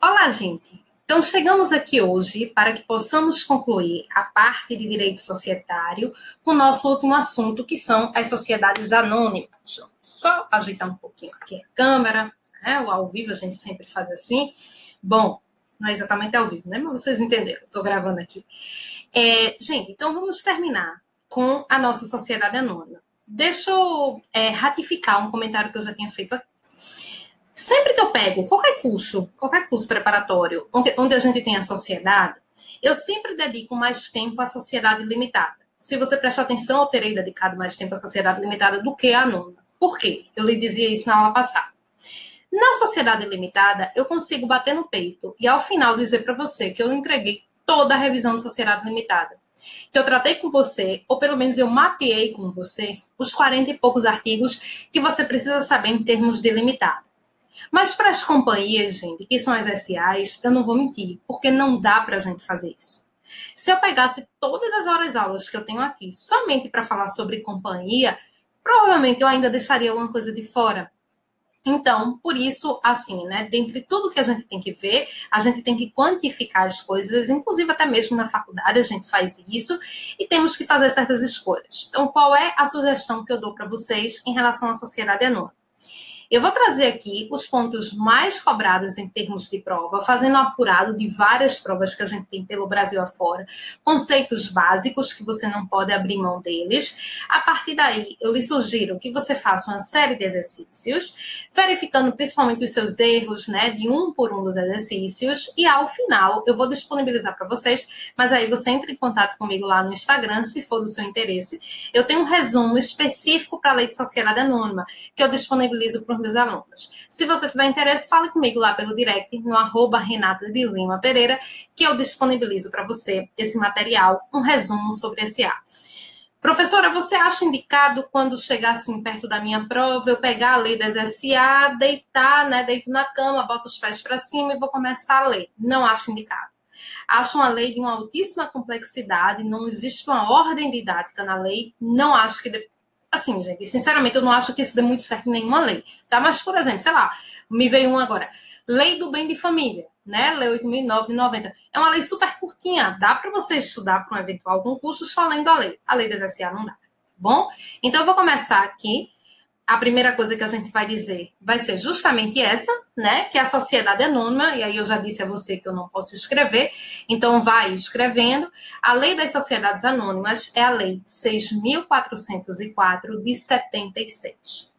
Olá, gente! Então, chegamos aqui hoje para que possamos concluir a parte de direito societário com o nosso último assunto, que são as sociedades anônimas. Só ajeitar um pouquinho aqui a câmera, né? O ao vivo a gente sempre faz assim. Bom, não é exatamente ao vivo, né? Mas vocês entenderam, estou gravando aqui. Gente, então vamos terminar com a nossa sociedade anônima. Deixa eu ratificar um comentário que eu já tinha feito aqui. Sempre que eu pego qualquer curso preparatório, onde a gente tem a sociedade, eu sempre dedico mais tempo à sociedade limitada. Se você prestar atenção, eu terei dedicado mais tempo à sociedade limitada do que à anônima. Por quê? Eu lhe dizia isso na aula passada. Na sociedade limitada, eu consigo bater no peito e, ao final, dizer para você que eu entreguei toda a revisão de sociedade limitada. Que eu tratei com você, ou pelo menos eu mapeei com você, os 40 e poucos artigos que você precisa saber em termos de limitado. Mas para as companhias, gente, que são as SAs, eu não vou mentir, porque não dá para a gente fazer isso. Se eu pegasse todas as horas-aulas que eu tenho aqui somente para falar sobre companhia, provavelmente eu ainda deixaria alguma coisa de fora. Então, por isso, assim, né, dentre tudo que a gente tem que ver, a gente tem que quantificar as coisas, inclusive até mesmo na faculdade a gente faz isso, e temos que fazer certas escolhas. Então, qual é a sugestão que eu dou para vocês em relação à sociedade anônima? Eu vou trazer aqui os pontos mais cobrados em termos de prova, fazendo um apurado de várias provas que a gente tem pelo Brasil afora, conceitos básicos que você não pode abrir mão deles. A partir daí, eu lhe sugiro que você faça uma série de exercícios, verificando principalmente os seus erros, né, de um por um dos exercícios, e ao final eu vou disponibilizar para vocês, mas aí você entra em contato comigo lá no Instagram, se for do seu interesse. Eu tenho um resumo específico para a Lei de Sociedade Anônima, que eu disponibilizo para meus alunos. Se você tiver interesse, fale comigo lá pelo direct, no @Renata_de_Lima_Pereira, que eu disponibilizo para você esse material, um resumo sobre SA. Professora, você acha indicado quando chegar assim perto da minha prova, eu pegar a lei das SA, deitar, né, deito na cama, boto os pés para cima e vou começar a ler? Não acho indicado. Acho uma lei de uma altíssima complexidade, não existe uma ordem didática na lei, não acho que assim, gente, sinceramente, eu não acho que isso dê muito certo em nenhuma lei, tá? Mas, por exemplo, sei lá, me veio um agora. Lei do Bem de Família, né? Lei 8.009 de 90. É uma lei super curtinha. Dá para você estudar para um eventual concurso só lendo a lei. A lei das SA não dá, tá bom? Então, eu vou começar aqui. A primeira coisa que a gente vai dizer vai ser justamente essa, né? Que é a sociedade anônima, e aí eu já disse a você que eu não posso escrever, então vai escrevendo. A Lei das Sociedades Anônimas é a Lei 6.404 de 76.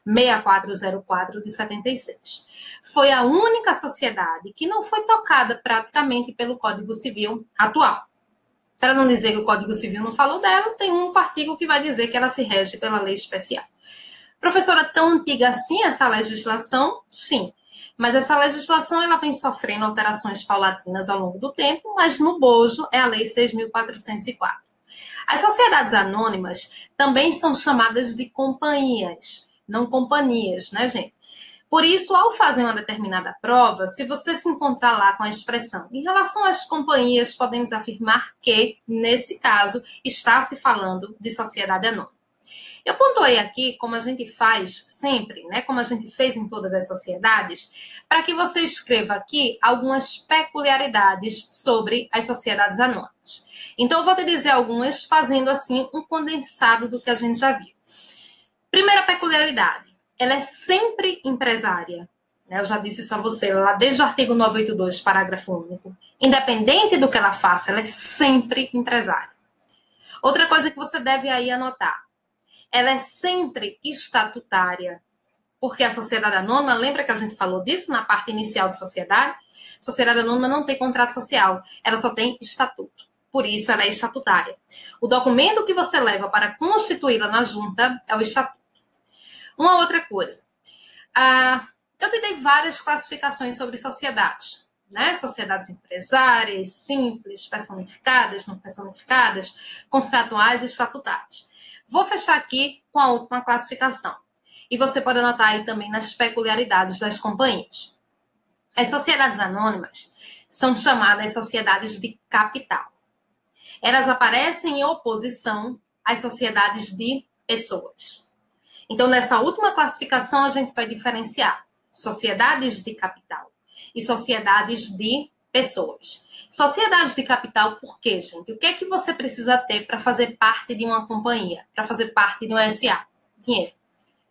6404 de 76. Foi a única sociedade que não foi tocada praticamente pelo Código Civil atual. Para não dizer que o Código Civil não falou dela, tem um artigo que vai dizer que ela se rege pela lei especial. Professora, tão antiga assim essa legislação? Sim. Mas essa legislação ela vem sofrendo alterações paulatinas ao longo do tempo, mas no bojo é a Lei 6.404. As sociedades anônimas também são chamadas de companhias, não companhias, né, gente? Por isso, ao fazer uma determinada prova, se você se encontrar lá com a expressão em relação às companhias, podemos afirmar que, nesse caso, está se falando de sociedade anônima. Eu pontuei aqui, como a gente faz sempre, né, como a gente fez em todas as sociedades, para que você escreva aqui algumas peculiaridades sobre as sociedades anônimas. Então, eu vou te dizer algumas, fazendo assim um condensado do que a gente já viu. Primeira peculiaridade, ela é sempre empresária. Eu já disse isso a você lá desde o artigo 982, parágrafo único. Independente do que ela faça, ela é sempre empresária. Outra coisa que você deve aí anotar, ela é sempre estatutária, porque a sociedade anônima, lembra que a gente falou disso na parte inicial de sociedade? Sociedade anônima não tem contrato social, ela só tem estatuto. Por isso, ela é estatutária. O documento que você leva para constituí-la na junta é o estatuto. Uma outra coisa. Eu te dei várias classificações sobre sociedades, né? Sociedades empresárias, simples, personificadas, não personificadas, contratuais e estatutárias. Vou fechar aqui com a última classificação. E você pode anotar aí também nas peculiaridades das companhias. As sociedades anônimas são chamadas sociedades de capital. Elas aparecem em oposição às sociedades de pessoas. Então, nessa última classificação, a gente vai diferenciar sociedades de capital. e sociedades de pessoas. Sociedades de capital, por quê, gente? O que é que você precisa ter para fazer parte de uma companhia, para fazer parte de uma SA? Dinheiro.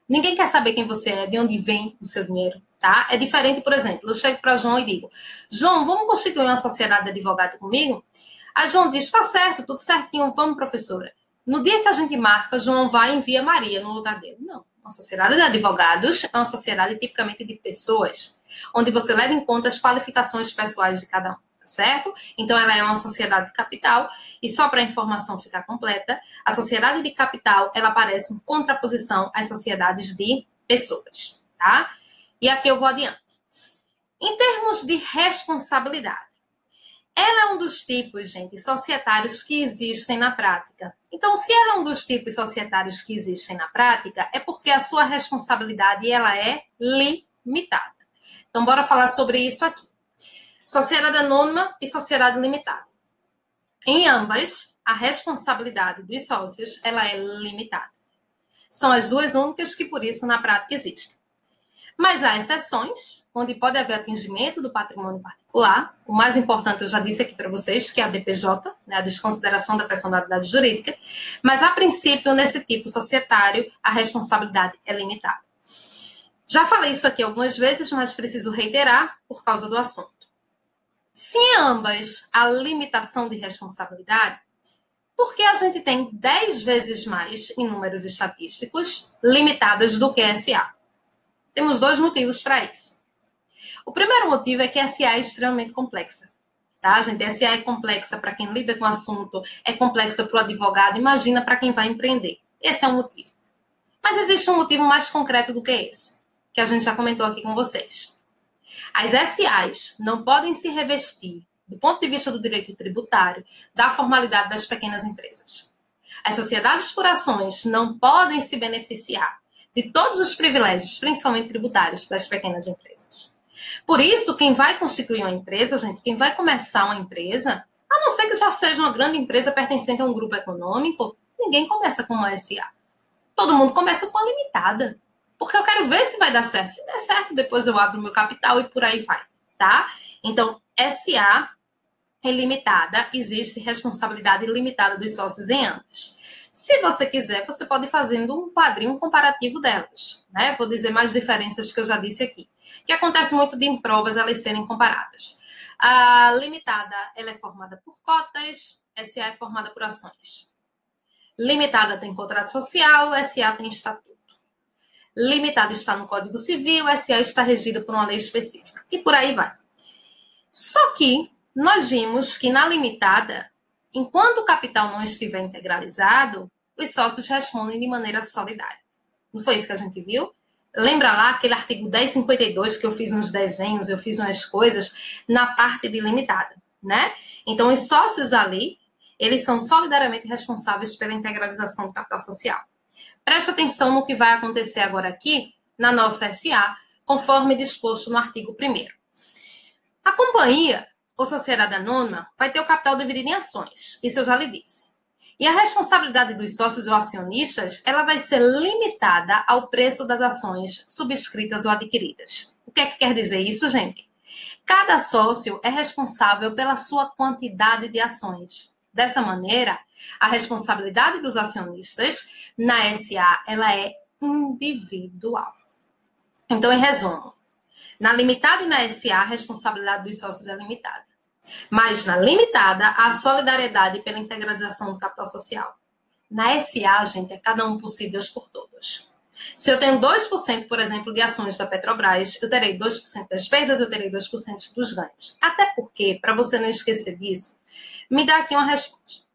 Ninguém quer saber quem você é, de onde vem o seu dinheiro, tá? É diferente, por exemplo, eu chego para João e digo, João, vamos constituir uma sociedade de advogado comigo? Aí João diz, tá certo, tudo certinho, vamos, professora. No dia que a gente marca, João vai e envia Maria no lugar dele. Não. Uma sociedade de advogados é uma sociedade tipicamente de pessoas, onde você leva em conta as qualificações pessoais de cada um, tá certo? Então, ela é uma sociedade de capital, e só para a informação ficar completa, a sociedade de capital, ela aparece em contraposição às sociedades de pessoas, tá? E aqui eu vou adiante. Em termos de responsabilidade, ela é um dos tipos, gente, societários que existem na prática. Então, se ela é um dos tipos societários que existem na prática, é porque a sua responsabilidade ela é limitada. Então, bora falar sobre isso aqui. Sociedade anônima e sociedade limitada. Em ambas, a responsabilidade dos sócios ela é limitada. São as duas únicas que, por isso, na prática existem. Mas há exceções, onde pode haver atingimento do patrimônio particular. O mais importante, eu já disse aqui para vocês, que é a DPJ, né, a desconsideração da personalidade jurídica. Mas, a princípio, nesse tipo societário, a responsabilidade é limitada. Já falei isso aqui algumas vezes, mas preciso reiterar por causa do assunto. Se em ambas há limitação de responsabilidade, por que a gente tem 10 vezes mais, em números estatísticos, limitadas do que SA? Temos dois motivos para isso. O primeiro motivo é que a SA é extremamente complexa. Tá, gente? A SA é complexa para quem lida com o assunto, é complexa para o advogado, imagina para quem vai empreender. Esse é o motivo. Mas existe um motivo mais concreto do que esse, que a gente já comentou aqui com vocês. As SAs não podem se revestir, do ponto de vista do direito tributário, da formalidade das pequenas empresas. As sociedades por ações não podem se beneficiar de todos os privilégios, principalmente tributários, das pequenas empresas. Por isso, quem vai constituir uma empresa, gente, quem vai começar uma empresa, a não ser que já seja uma grande empresa pertencente a um grupo econômico, ninguém começa com uma SA. Todo mundo começa com a limitada. Porque eu quero ver se vai dar certo. Se der certo, depois eu abro o meu capital e por aí vai, tá? Então, SA é limitada, existe responsabilidade limitada dos sócios em ambas. Se você quiser, você pode ir fazendo um quadrinho comparativo delas, né? Vou dizer mais diferenças que eu já disse aqui. Que acontece muito de em provas elas serem comparadas. A limitada, ela é formada por cotas, SA é formada por ações. Limitada tem contrato social, SA tem estatuto. Limitada está no Código Civil, SA está regida por uma lei específica. E por aí vai. Só que nós vimos que na limitada, enquanto o capital não estiver integralizado, os sócios respondem de maneira solidária. Não foi isso que a gente viu? Lembra lá aquele artigo 1052 que eu fiz uns desenhos, eu fiz umas coisas na parte de limitada, né? Então, os sócios ali, eles são solidariamente responsáveis pela integralização do capital social. Preste atenção no que vai acontecer agora aqui na nossa SA, conforme disposto no artigo 1º. A companhia ou sociedade anônima vai ter o capital dividido em ações. Isso eu já lhe disse. E a responsabilidade dos sócios ou acionistas, ela vai ser limitada ao preço das ações subscritas ou adquiridas. O que é que quer dizer isso, gente? Cada sócio é responsável pela sua quantidade de ações. Dessa maneira, a responsabilidade dos acionistas na SA, ela é individual. Então, em resumo, na limitada e na SA, a responsabilidade dos sócios é limitada. Mas na limitada, a solidariedade pela integralização do capital social. Na SA, gente, é cada um por si, Deus por todos. Se eu tenho 2%, por exemplo, de ações da Petrobras, eu terei 2% das perdas, eu terei 2% dos ganhos. Até porque, para você não esquecer disso, me dá aqui uma resposta.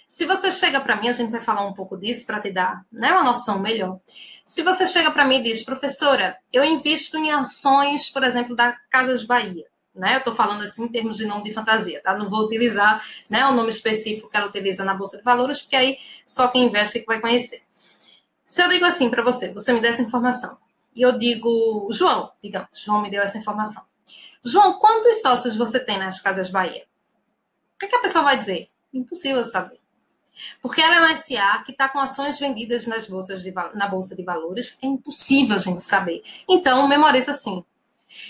Se você chega para mim, a gente vai falar um pouco disso para te dar, né, uma noção melhor. Se você chega para mim e diz, professora, eu invisto em ações, por exemplo, da Casas Bahia, né? Eu estou falando assim em termos de nome de fantasia, tá? Não vou utilizar, né, o nome específico que ela utiliza na Bolsa de Valores, porque aí só quem investe que vai conhecer. Se eu digo assim para você, você me dá essa informação, e eu digo, João, digamos, João me deu essa informação. João, quantos sócios você tem nas Casas Bahia? O que a pessoa vai dizer? Impossível saber. Porque ela é uma SA que está com ações vendidas na Bolsa de Valores, é impossível a gente saber. Então, memoriza assim.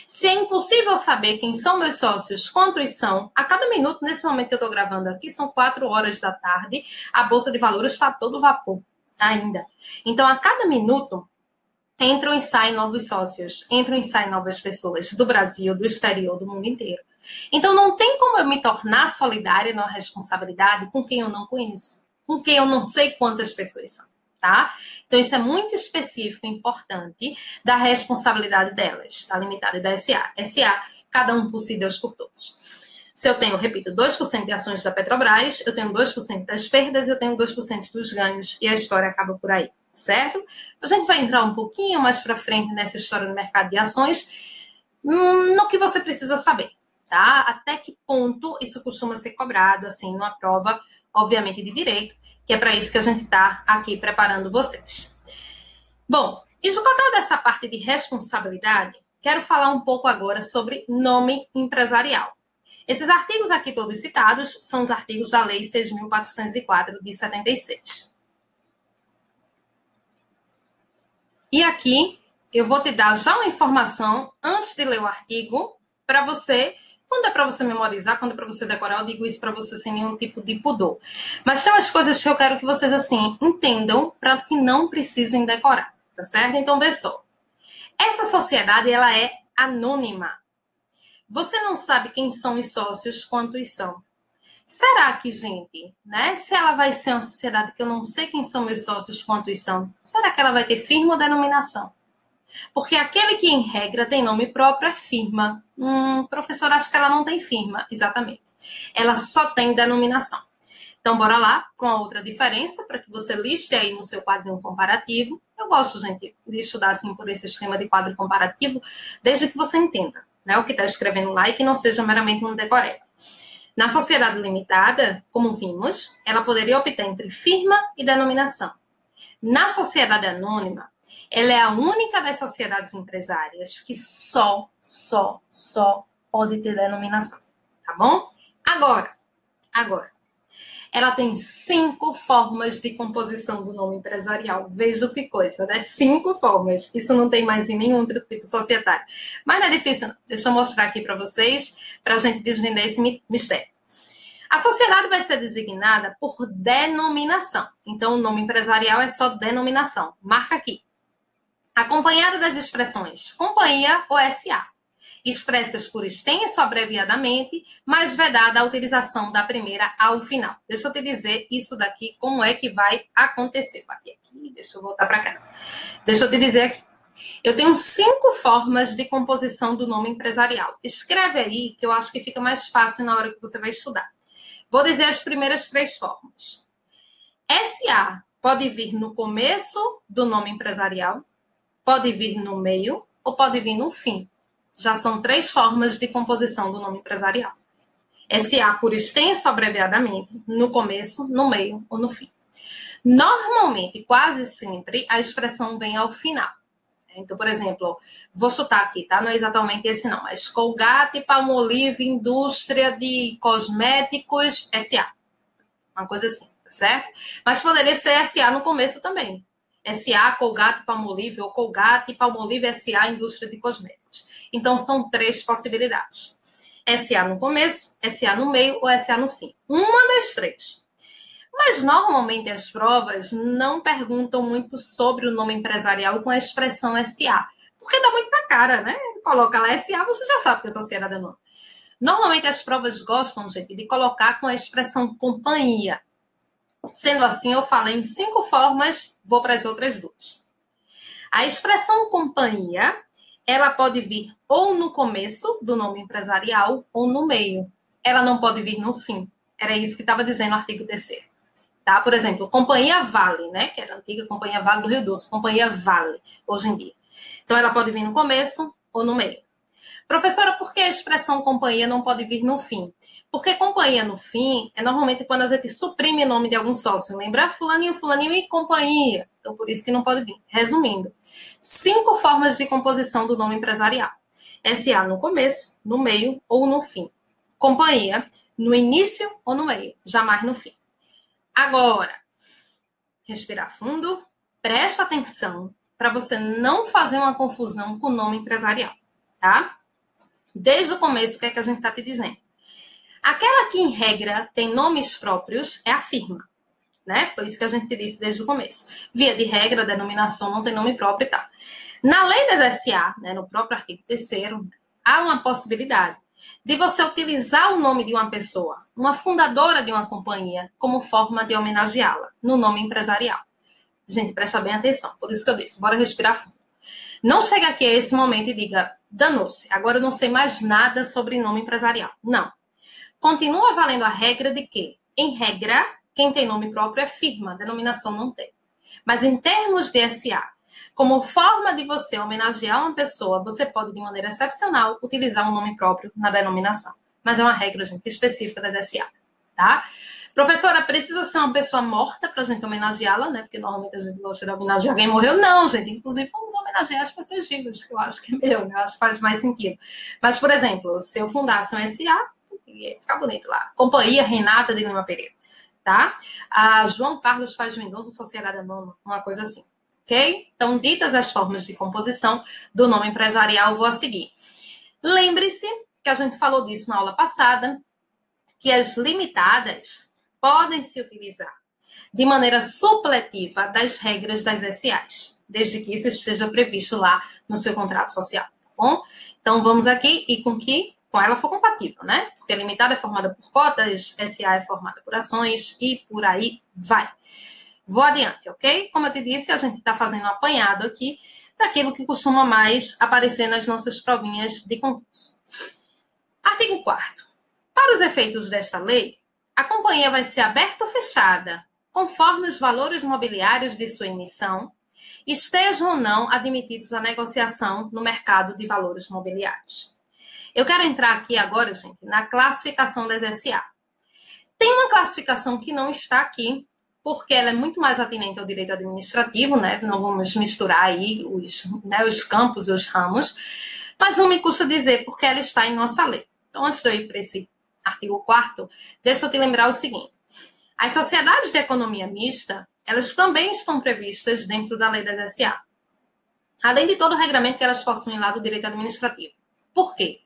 Se é impossível saber quem são meus sócios, quantos são, a cada minuto, nesse momento que eu estou gravando aqui, são 4 horas da tarde, a Bolsa de Valores está todo vapor ainda. Então, a cada minuto, entram e saem novos sócios, entram e saem novas pessoas do Brasil, do exterior, do mundo inteiro. Então, não tem como eu me tornar solidária na responsabilidade com quem eu não conheço, com quem eu não sei quantas pessoas são, tá? Então, isso é muito específico e importante da responsabilidade delas, da limitada e da SA. SA, cada um por si, Deus por todos. Se eu tenho, repito, 2% de ações da Petrobras, eu tenho 2% das perdas, eu tenho 2% dos ganhos, e a história acaba por aí, certo? A gente vai entrar um pouquinho mais para frente nessa história do mercado de ações, no que você precisa saber, tá? Até que ponto isso costuma ser cobrado, assim, numa prova, obviamente, de direito, que é para isso que a gente está aqui preparando vocês. Bom, esgotada essa parte de responsabilidade, quero falar um pouco agora sobre nome empresarial. Esses artigos aqui todos citados são os artigos da Lei 6.404 de 76. E aqui eu vou te dar já uma informação antes de ler o artigo para você. Quando é para você memorizar, quando é para você decorar, eu digo isso para você sem nenhum tipo de pudor. Mas tem umas coisas que eu quero que vocês, assim, entendam para que não precisem decorar, tá certo? Então, vê só. Essa sociedade, ela é anônima. Você não sabe quem são os sócios, quantos são. Será que, gente, né? Se ela vai ser uma sociedade que eu não sei quem são meus sócios, quantos são, será que ela vai ter firma ou denominação? Porque aquele que, em regra, tem nome próprio é firma. Professor, acho que ela não tem firma. Exatamente. Ela só tem denominação. Então, bora lá com a outra diferença, para que você liste aí no seu quadrinho comparativo. Eu gosto, gente, de estudar assim por esse esquema de quadro comparativo, desde que você entenda, né, o que está escrevendo lá e que não seja meramente um decoreba. Na sociedade limitada, como vimos, ela poderia optar entre firma e denominação. Na sociedade anônima, ela é a única das sociedades empresárias que só pode ter denominação, tá bom? Agora, ela tem 5 formas de composição do nome empresarial. Veja que coisa, né? 5 formas. Isso não tem mais em nenhum outro tipo societário. Mas não é difícil, não. Deixa eu mostrar aqui para vocês, para a gente desvendar esse mistério. A sociedade vai ser designada por denominação. Então, o nome empresarial é só denominação. Marca aqui. Acompanhada das expressões companhia ou SA, expressas por extenso abreviadamente, mas vedada a utilização da primeira ao final. Deixa eu te dizer isso daqui, como é que vai acontecer. Bati aqui, deixa eu voltar para cá. Deixa eu te dizer aqui. Eu tenho 5 formas de composição do nome empresarial. Escreve aí, que eu acho que fica mais fácil na hora que você vai estudar. Vou dizer as primeiras 3 formas. SA pode vir no começo do nome empresarial, pode vir no meio ou pode vir no fim. Já são 3 formas de composição do nome empresarial. SA por extenso abreviadamente, no começo, no meio ou no fim. Normalmente, quase sempre, a expressão vem ao final. Então, por exemplo, vou chutar aqui, tá? Não é exatamente esse não, mas Colgate, Palmolive, Indústria de Cosméticos, SA. Uma coisa assim, tá certo? Mas poderia ser SA no começo também. SA, Colgate, Palmolive, ou Colgate, Palmolive, SA, Indústria de Cosméticos. Então, são 3 possibilidades. SA no começo, SA no meio ou SA no fim. Uma das 3. Mas, normalmente, as provas não perguntam muito sobre o nome empresarial com a expressão SA. Porque dá muito na cara, né? Coloca lá SA, você já sabe que é sociedade anônima. Normalmente, as provas gostam, gente, de colocar com a expressão companhia. Sendo assim, eu falei em 5 formas, vou para as outras 2. A expressão companhia, ela pode vir ou no começo do nome empresarial ou no meio. Ela não pode vir no fim. Era isso que estava dizendo o artigo 3º. Tá? Por exemplo, Companhia Vale, né? Que era a antiga Companhia Vale do Rio Doce. Companhia Vale, hoje em dia. Então, ela pode vir no começo ou no meio. Professora, por que a expressão companhia não pode vir no fim? Porque companhia no fim é normalmente quando a gente suprime o nome de algum sócio. Lembra? Fulaninho, fulaninho e companhia. Então, por isso que não pode vir. Resumindo, 5 formas de composição do nome empresarial. SA no começo, no meio ou no fim. Companhia no início ou no meio, jamais no fim. Agora, respirar fundo, preste atenção para você não fazer uma confusão com o nome empresarial. tá? Desde o começo, o que é que a gente está te dizendo? Aquela que, em regra, tem nomes próprios é a firma, né? Foi isso que a gente te disse desde o começo. Via de regra, a denominação não tem nome próprio e tal. Na lei das SA, né, no próprio artigo 3º, há uma possibilidade de você utilizar o nome de uma pessoa, uma fundadora de uma companhia, como forma de homenageá-la no nome empresarial. Gente, presta bem atenção. Por isso que eu disse, bora respirar fundo. Não chega aqui a esse momento e diga, danou-se, agora eu não sei mais nada sobre nome empresarial. Não. Continua valendo a regra de que, em regra, quem tem nome próprio é firma, denominação não tem. Mas em termos de SA, como forma de você homenagear uma pessoa, você pode, de maneira excepcional, utilizar um nome próprio na denominação. Mas é uma regra, gente, específica das SA, tá? Professora, precisa ser uma pessoa morta para a gente homenageá-la, né? Porque normalmente a gente gosta de homenagear quem morreu. Não, gente. Inclusive, vamos homenagear as pessoas vivas, que eu acho que é melhor, né? Eu acho que faz mais sentido. Mas, por exemplo, se eu fundasse um SA, ia ficar bonito lá. Companhia Renata de Lima Pereira, tá? A João Carlos Faz Mendonça, Sociedade Anônima, uma coisa assim, ok? Então, ditas as formas de composição do nome empresarial, vou a seguir. Lembre-se que a gente falou disso na aula passada, que as limitadas podem se utilizar de maneira supletiva das regras das SAs, desde que isso esteja previsto lá no seu contrato social, tá bom? Então, vamos aqui e com que com ela for compatível, né? Porque a limitada é formada por cotas, SA é formada por ações e por aí vai. Vou adiante, ok? Como eu te disse, a gente está fazendo um apanhado aqui daquilo que costuma mais aparecer nas nossas provinhas de concurso. Artigo 4º. Para os efeitos desta lei, a companhia vai ser aberta ou fechada, conforme os valores mobiliários de sua emissão estejam ou não admitidos à negociação no mercado de valores mobiliários. Eu quero entrar aqui agora, gente, na classificação das SA. Tem uma classificação que não está aqui, porque ela é muito mais atinente ao direito administrativo, né? Não vamos misturar aí os campos e os ramos, mas não me custa dizer porque ela está em nossa lei. Então, antes de eu ir para esse artigo 4º, deixa eu te lembrar o seguinte. As sociedades de economia mista, elas também estão previstas dentro da lei das SA, além de todo o regramento que elas possuem lá do direito administrativo. Por quê?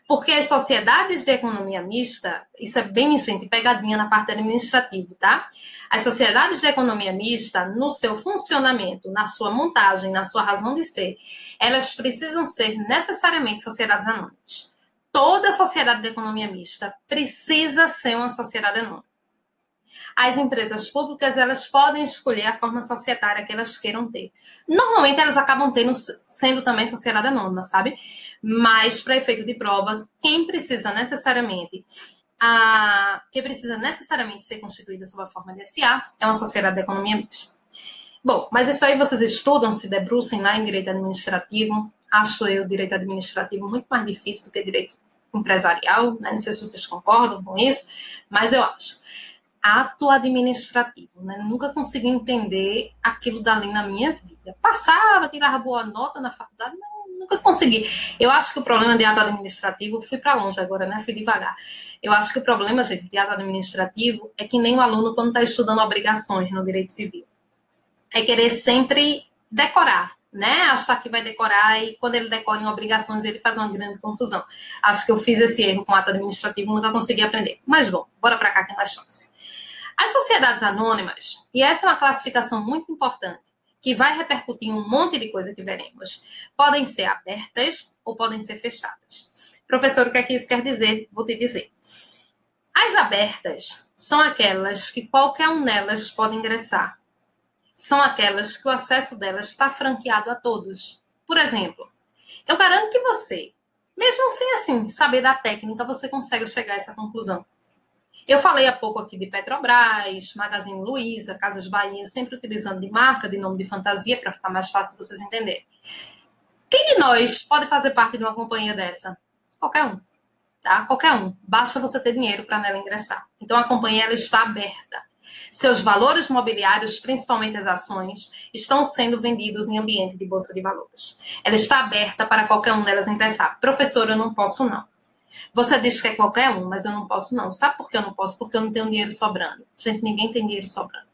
Porque as sociedades de economia mista, isso é bem, gente, pegadinha na parte administrativa, tá? As sociedades de economia mista, no seu funcionamento, na sua montagem, na sua razão de ser, elas precisam ser necessariamente sociedades anônimas. Toda sociedade de economia mista precisa ser uma sociedade anônima. As empresas públicas, elas podem escolher a forma societária que elas queiram ter. Normalmente, elas acabam sendo também sociedade anônima, sabe? Mas, para efeito de prova, quem precisa necessariamente ser constituída sob a forma de SA é uma sociedade de economia mista. Bom, mas isso aí vocês estudam, se debrucem lá em direito administrativo. Acho eu direito administrativo muito mais difícil do que direito empresarial, né? Não sei se vocês concordam com isso, mas eu acho. Ato administrativo, né? Nunca consegui entender aquilo dali na minha vida. Passava, tirava boa nota na faculdade, mas nunca consegui. Eu acho que o problema de ato administrativo, fui para longe agora, né? Fui devagar. Eu acho que o problema, gente, de ato administrativo é que nem o aluno quando está estudando obrigações no direito civil. É querer sempre decorar, né? Achar que vai decorar e quando ele decora em obrigações ele faz uma grande confusão. Acho que eu fiz esse erro com ato administrativo, nunca consegui aprender. Mas bom, bora para cá que é mais fácil. As sociedades anônimas, e essa é uma classificação muito importante, que vai repercutir em um monte de coisa que veremos, podem ser abertas ou podem ser fechadas. Professor, o que é que isso quer dizer? Vou te dizer. As abertas são aquelas que qualquer um delas pode ingressar. São aquelas que o acesso delas está franqueado a todos. Por exemplo, eu garanto que você, mesmo sem assim saber da técnica, você consegue chegar a essa conclusão. Eu falei há pouco aqui de Petrobras, Magazine Luiza, Casas Bahia, sempre utilizando de marca, de nome de fantasia, para ficar mais fácil vocês entenderem. Quem de nós pode fazer parte de uma companhia dessa? Qualquer um, tá? Qualquer um. Basta você ter dinheiro para nela ingressar. Então, a companhia ela está aberta. Seus valores mobiliários, principalmente as ações, estão sendo vendidos em ambiente de bolsa de valores. Ela está aberta para qualquer um delas ingressar. Professor, eu não posso não. Você diz que é qualquer um, mas eu não posso não. Sabe por que eu não posso? Porque eu não tenho dinheiro sobrando. Gente, ninguém tem dinheiro sobrando.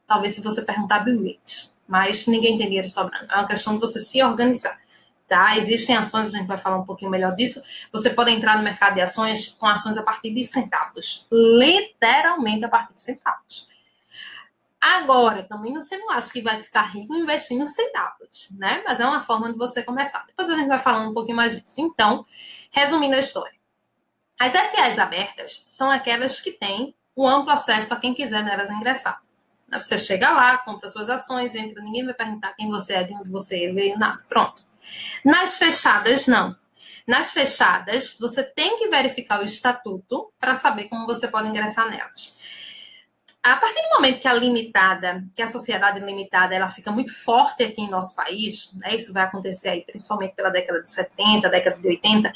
Talvez se você perguntar Bill Gates, mas ninguém tem dinheiro sobrando. É uma questão de você se organizar, tá? Existem ações, a gente vai falar um pouquinho melhor disso. Você pode entrar no mercado de ações com ações a partir de centavos. Literalmente a partir de centavos. Agora, também você não acha que vai ficar rico investindo em centavos, né? Mas é uma forma de você começar. Depois a gente vai falando um pouquinho mais disso. Então, resumindo a história. As SAs abertas são aquelas que têm o amplo acesso a quem quiser nelas ingressar. Você chega lá, compra suas ações, entra, ninguém vai perguntar quem você é, de onde você veio, nada. Pronto. Nas fechadas, não. Nas fechadas, você tem que verificar o estatuto para saber como você pode ingressar nelas. A partir do momento que a limitada, que a sociedade limitada, ela fica muito forte aqui em nosso país, né, isso vai acontecer aí principalmente pela década de 70, década de 80,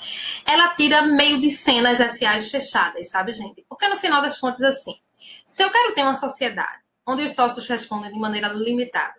ela tira meio de cena as SAs fechadas, sabe, gente? Porque no final das contas, assim, se eu quero ter uma sociedade onde os sócios respondem de maneira limitada,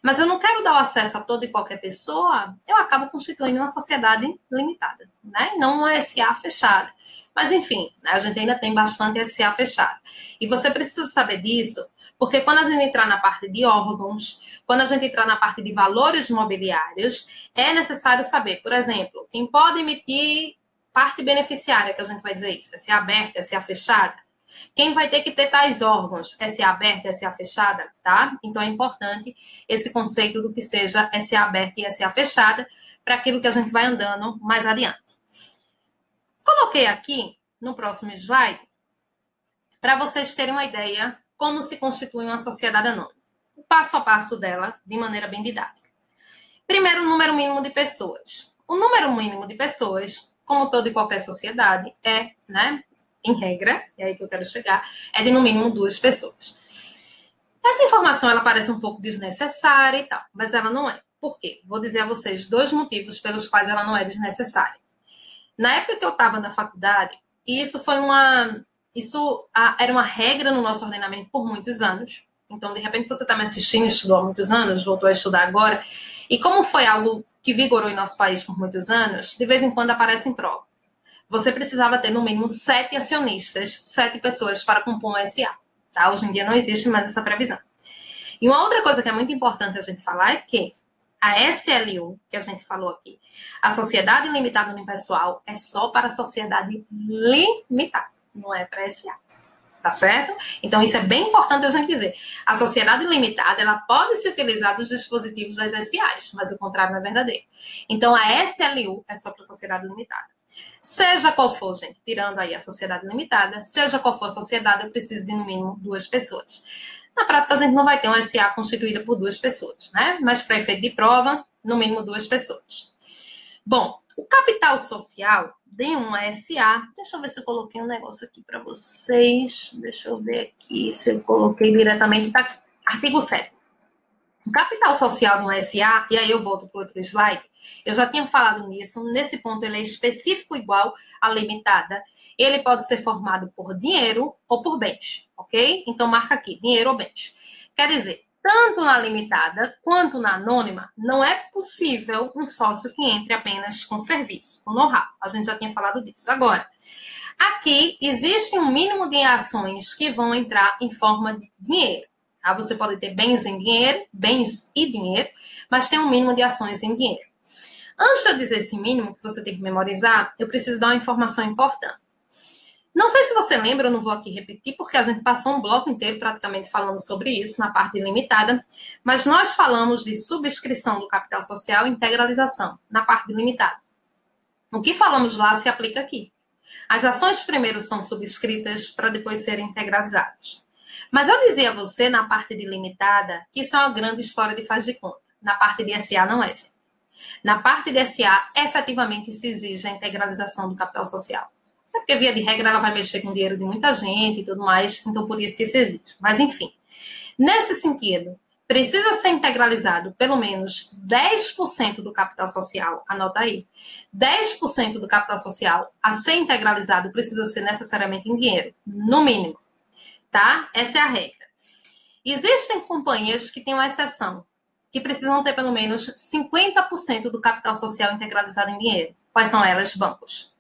mas eu não quero dar o acesso a toda e qualquer pessoa, eu acabo constituindo uma sociedade limitada, né? Não uma SA fechada. Mas, enfim, né, a gente ainda tem bastante SA fechada. E você precisa saber disso, porque quando a gente entrar na parte de órgãos, quando a gente entrar na parte de valores mobiliários, é necessário saber, por exemplo, quem pode emitir parte beneficiária, que a gente vai dizer isso, SA aberta, SA fechada. Quem vai ter que ter tais órgãos? SA aberta, SA fechada, tá? Então é importante esse conceito do que seja SA aberta e SA fechada para aquilo que a gente vai andando mais adiante. Coloquei aqui no próximo slide para vocês terem uma ideia como se constitui uma sociedade anônima. O passo a passo dela de maneira bem didática. Primeiro, o número mínimo de pessoas. O número mínimo de pessoas, como toda e qualquer sociedade, é, né? Em regra, é aí que eu quero chegar, é de no mínimo 2 pessoas. Essa informação, ela parece um pouco desnecessária e tal, mas ela não é. Por quê? Vou dizer a vocês 2 motivos pelos quais ela não é desnecessária. Na época que eu estava na faculdade, e era uma regra no nosso ordenamento por muitos anos. Então, de repente, você está me assistindo, estudou há muitos anos, voltou a estudar agora, e como foi algo que vigorou em nosso país por muitos anos, de vez em quando aparece em prova. Você precisava ter no mínimo 7 acionistas, 7 pessoas para compor um SA. Tá? Hoje em dia não existe mais essa previsão. E uma outra coisa que é muito importante a gente falar é que a SLU, que a gente falou aqui, a Sociedade Limitada Unipessoal, é só para a sociedade limitada, não é para SA. Tá certo? Então, isso é bem importante a gente dizer. A sociedade limitada, ela pode se utilizar dos dispositivos das SAs, mas o contrário não é verdadeiro. Então, a SLU é só para a sociedade limitada. Seja qual for, gente, tirando aí a sociedade limitada, seja qual for a sociedade, eu preciso de no mínimo 2 pessoas. Na prática, a gente não vai ter uma SA constituída por 2 pessoas, né? Mas para efeito de prova, no mínimo 2 pessoas. Bom, o capital social de uma SA, deixa eu ver se eu coloquei um negócio aqui para vocês, deixa eu ver aqui se eu coloquei diretamente, tá aqui, artigo 7º. O capital social de uma SA, e aí eu volto para o outro slide, eu já tinha falado nisso, nesse ponto ele é específico igual à limitada, ele pode ser formado por dinheiro ou por bens, ok? Então marca aqui, dinheiro ou bens. Quer dizer, tanto na limitada quanto na anônima, não é possível um sócio que entre apenas com serviço, com know-how. A gente já tinha falado disso. Agora, aqui existe um mínimo de ações que vão entrar em forma de dinheiro. Tá? Você pode ter bens em dinheiro, bens e dinheiro, mas tem um mínimo de ações em dinheiro. Antes de eu dizer esse mínimo que você tem que memorizar, eu preciso dar uma informação importante. Não sei se você lembra, eu não vou aqui repetir, porque a gente passou um bloco inteiro praticamente falando sobre isso na parte limitada, mas nós falamos de subscrição do capital social e integralização na parte limitada. O que falamos lá se aplica aqui. As ações primeiro são subscritas para depois serem integralizadas. Mas eu dizia a você, na parte de limitada, que isso é uma grande história de faz de conta. Na parte de SA não é, gente. Na parte de SA, efetivamente se exige a integralização do capital social. Até porque, via de regra, ela vai mexer com o dinheiro de muita gente e tudo mais, então por isso que isso existe. Mas, enfim, nesse sentido, precisa ser integralizado pelo menos 10% do capital social, anota aí, 10% do capital social a ser integralizado precisa ser necessariamente em dinheiro, no mínimo, tá? Essa é a regra. Existem companhias que têm uma exceção, que precisam ter pelo menos 50% do capital social integralizado em dinheiro. Quais são elas? Bancos.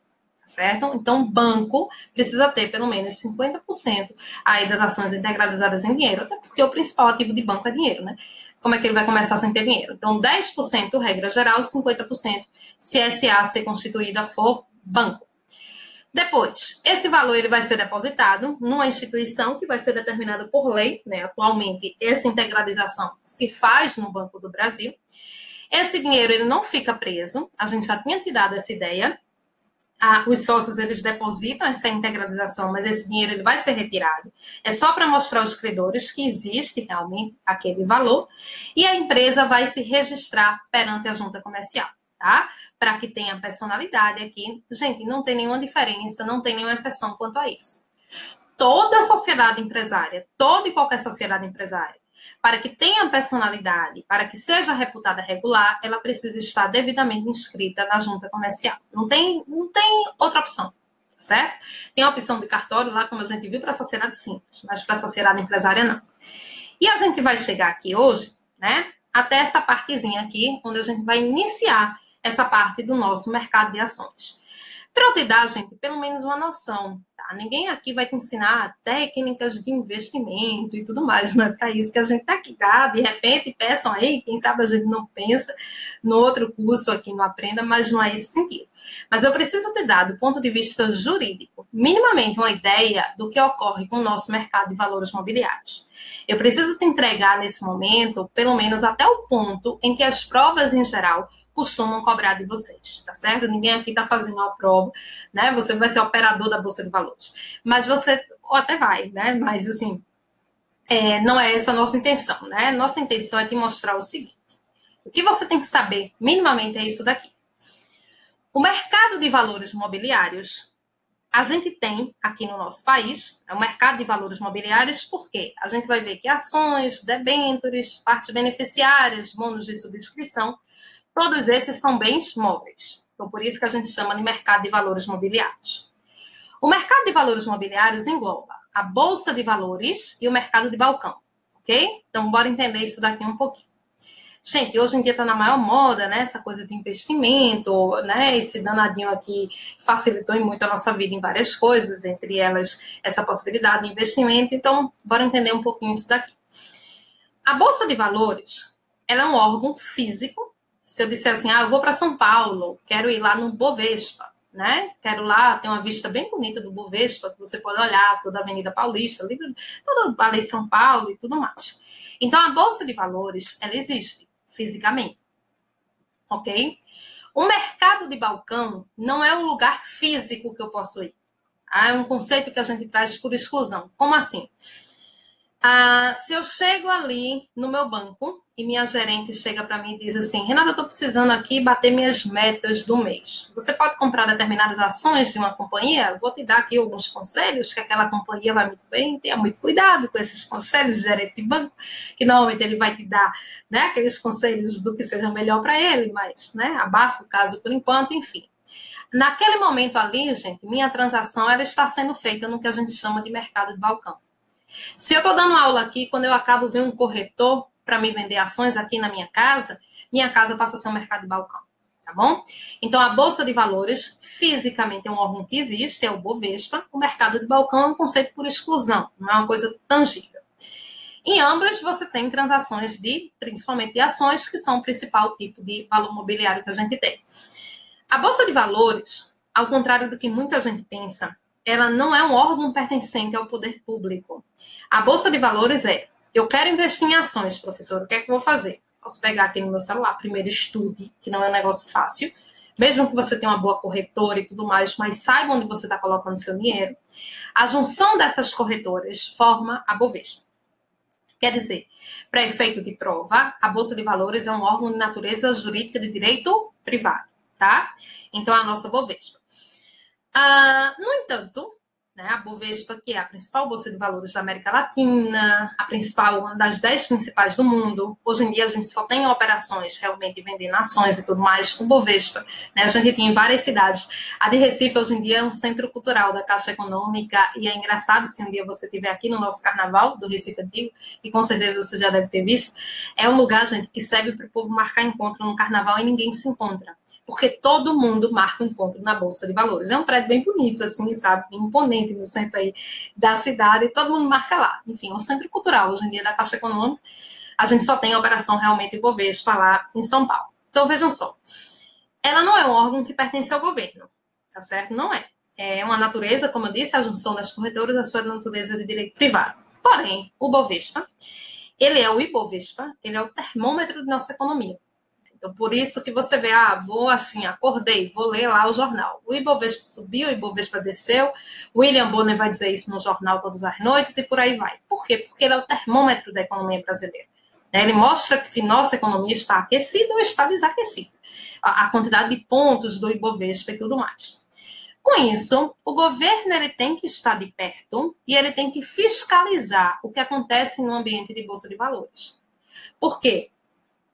Certo? Então, banco precisa ter pelo menos 50% aí das ações integralizadas em dinheiro, até porque o principal ativo de banco é dinheiro, né? como é que ele vai começar sem ter dinheiro? Então, 10% regra geral, 50% se a SA ser constituída for banco. Depois, esse valor ele vai ser depositado numa instituição que vai ser determinada por lei, né? Atualmente, essa integralização se faz no Banco do Brasil. Esse dinheiro ele não fica preso, a gente já tinha te dado essa ideia. Os sócios eles depositam essa integralização, mas esse dinheiro ele vai ser retirado. É só para mostrar aos credores que existe realmente aquele valor e a empresa vai se registrar perante a junta comercial, tá? Para que tenha personalidade aqui. Gente, não tem nenhuma diferença, não tem nenhuma exceção quanto a isso. Toda sociedade empresária, toda e qualquer sociedade empresária, para que tenha personalidade, para que seja reputada regular, ela precisa estar devidamente inscrita na junta comercial. Não tem outra opção, certo? Tem a opção de cartório lá, como a gente viu, para a sociedade simples, mas para a sociedade empresária não. E a gente vai chegar aqui hoje, né, até essa partezinha aqui, onde a gente vai iniciar essa parte do nosso mercado de ações. Para eu te dar, gente, pelo menos uma noção, tá? Ninguém aqui vai te ensinar técnicas de investimento e tudo mais, não é para isso que a gente está aqui, tá? De repente, peçam aí, quem sabe a gente não pensa no outro curso aqui no Aprenda, mas não é esse sentido. Mas eu preciso te dar, do ponto de vista jurídico, minimamente uma ideia do que ocorre com o nosso mercado de valores mobiliários. Eu preciso te entregar nesse momento, pelo menos até o ponto em que as provas em geral costumam cobrar de vocês, tá certo? Ninguém aqui tá fazendo uma prova, né? Você vai ser operador da Bolsa de Valores. Mas você, ou até vai, né? Mas, assim, não é essa a nossa intenção, né? Nossa intenção é te mostrar o seguinte. O que você tem que saber, minimamente, é isso daqui. O mercado de valores mobiliários, a gente tem aqui no nosso país, é o mercado de valores mobiliários, por quê? A gente vai ver que ações, debêntures, partes beneficiárias, bônus de subscrição, todos esses são bens móveis. Então, por isso que a gente chama de mercado de valores mobiliários. O mercado de valores mobiliários engloba a bolsa de valores e o mercado de balcão, ok? Então, bora entender isso daqui um pouquinho. Gente, hoje em dia está na maior moda, né? Essa coisa de investimento, né? Esse danadinho aqui facilitou muito a nossa vida em várias coisas, entre elas essa possibilidade de investimento. Então, bora entender um pouquinho isso daqui. A bolsa de valores, ela é um órgão físico. Se eu disser assim, eu vou para São Paulo, quero ir lá no Bovespa, né? Quero lá ter uma vista bem bonita do Bovespa, que você pode olhar toda a Avenida Paulista, toda ali São Paulo e tudo mais. Então, a Bolsa de Valores, ela existe fisicamente, ok? O mercado de balcão não é um lugar físico que eu posso ir. É um conceito que a gente traz por exclusão. Como assim? Se eu chego ali no meu banco e minha gerente chega para mim e diz assim, Renata, eu estou precisando aqui bater minhas metas do mês. Você pode comprar determinadas ações de uma companhia? Vou te dar aqui alguns conselhos que aquela companhia vai muito bem. Tenha muito cuidado com esses conselhos de gerente de banco, que normalmente ele vai te dar, né, aqueles conselhos do que seja melhor para ele, mas, né, abafa o caso por enquanto, enfim. Naquele momento ali, gente, minha transação ela está sendo feita no que a gente chama de mercado de balcão. Se eu estou dando aula aqui, quando eu acabo vendo um corretor para me vender ações aqui na minha casa passa a ser um mercado de balcão, tá bom? Então, a Bolsa de Valores, fisicamente, é um órgão que existe, é o Bovespa. O mercado de balcão é um conceito por exclusão, não é uma coisa tangível. Em ambas, você tem transações principalmente de ações, que são o principal tipo de valor mobiliário que a gente tem. A Bolsa de Valores, ao contrário do que muita gente pensa, ela não é um órgão pertencente ao poder público. A Bolsa de Valores eu quero investir em ações, professor, o que é que eu vou fazer? Posso pegar aqui no meu celular, primeiro estude, que não é um negócio fácil, mesmo que você tenha uma boa corretora e tudo mais, mas saiba onde você está colocando seu dinheiro. A junção dessas corretoras forma a Bovespa. Quer dizer, para efeito de prova, a Bolsa de Valores é um órgão de natureza jurídica de direito privado, tá? Então, é a nossa Bovespa. No entanto, né, a Bovespa, que é a principal bolsa de valores da América Latina, uma das 10 principais do mundo, hoje em dia a gente só tem operações realmente vendendo ações e tudo mais com Bovespa, né, a gente tem em várias cidades. A de Recife, hoje em dia, é um centro cultural da Caixa Econômica, e é engraçado se um dia você estiver aqui no nosso carnaval do Recife Antigo, e com certeza você já deve ter visto, é um lugar, gente, que serve para o povo marcar encontro no carnaval e ninguém se encontra. Porque todo mundo marca um encontro na Bolsa de Valores. É um prédio bem bonito, assim, sabe? Imponente no centro aí da cidade, e todo mundo marca lá. Enfim, é um centro cultural, hoje em dia, da Caixa Econômica. a gente só tem a operação realmente Ibovespa lá em São Paulo. Então, vejam só, ela não é um órgão que pertence ao governo, tá certo? Não é. É uma natureza, como eu disse, a junção das corretoras, a sua natureza de direito privado. Porém, o Bovespa, ele é o Ibovespa, ele é o termômetro de nossa economia. Então, por isso que você vê, vou assim, acordei, vou ler lá o jornal. O Ibovespa subiu, o Ibovespa desceu, William Bonner vai dizer isso no jornal todas as noites e por aí vai. Por quê? Porque ele é o termômetro da economia brasileira. Ele mostra que nossa economia está aquecida ou está desaquecida. A quantidade de pontos do Ibovespa e tudo mais. Com isso, o governo ele tem que estar de perto e ele tem que fiscalizar o que acontece no ambiente de bolsa de valores. Por quê?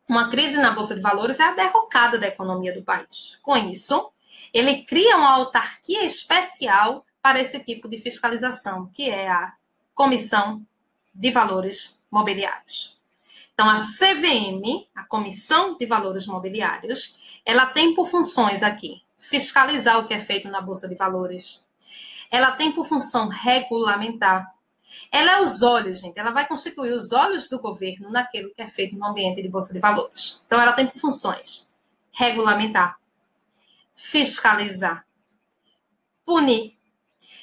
Uma crise na bolsa de valores é a derrocada da economia do país. Com isso, ele cria uma autarquia especial para esse tipo de fiscalização, que é a Comissão de Valores Mobiliários. Então, a CVM, a Comissão de Valores Mobiliários, ela tem por funções aqui fiscalizar o que é feito na Bolsa de Valores. Ela tem por função regulamentar. Ela é os olhos, gente. Ela vai constituir os olhos do governo naquilo que é feito no ambiente de Bolsa de Valores. Então, ela tem por funções regulamentar, fiscalizar, punir.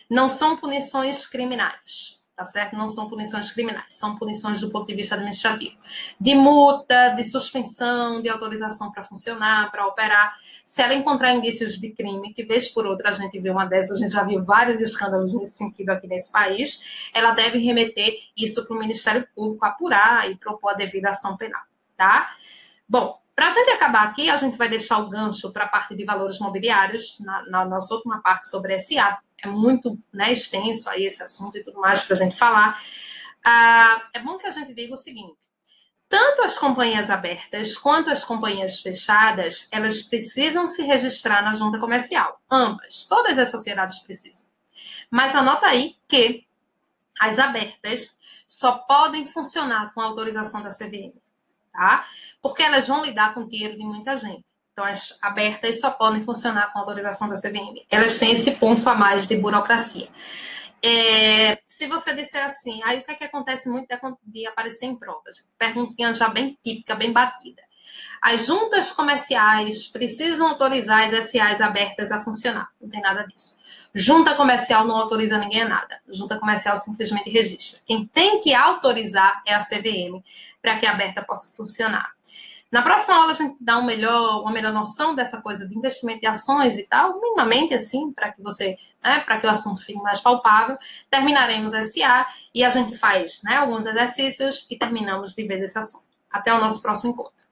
Não são punições criminais, tá certo? Não são punições criminais, são punições do ponto de vista administrativo. De multa, de suspensão, de autorização para funcionar, para operar. Se ela encontrar indícios de crime, que vez por outra a gente vê uma dessas, a gente já viu vários escândalos nesse sentido aqui nesse país, ela deve remeter isso para o Ministério Público apurar e propor a devida ação penal, tá? Bom, para a gente acabar aqui, a gente vai deixar o gancho para a parte de valores mobiliários, na nossa última parte sobre SA. É muito extenso aí esse assunto e tudo mais para a gente falar. É bom que a gente diga o seguinte: tanto as companhias abertas quanto as companhias fechadas, elas precisam se registrar na junta comercial. Ambas, todas as sociedades precisam. Mas anota aí que as abertas só podem funcionar com a autorização da CVM, tá? Porque elas vão lidar com o dinheiro de muita gente. Então, as abertas só podem funcionar com a autorização da CVM. Elas têm esse ponto a mais de burocracia. Se você disser assim, aí o que é que acontece muito de aparecer em provas? Perguntinha já bem típica, bem batida. As juntas comerciais precisam autorizar as SAs abertas a funcionar. Não tem nada disso. Junta comercial não autoriza ninguém a nada. Junta comercial simplesmente registra. Quem tem que autorizar é a CVM para que a aberta possa funcionar. Na próxima aula a gente dá uma melhor noção dessa coisa de investimento de ações e tal, minimamente assim, para que você, para que o assunto fique mais palpável. Terminaremos SA e a gente faz alguns exercícios e terminamos de vez esse assunto. Até o nosso próximo encontro.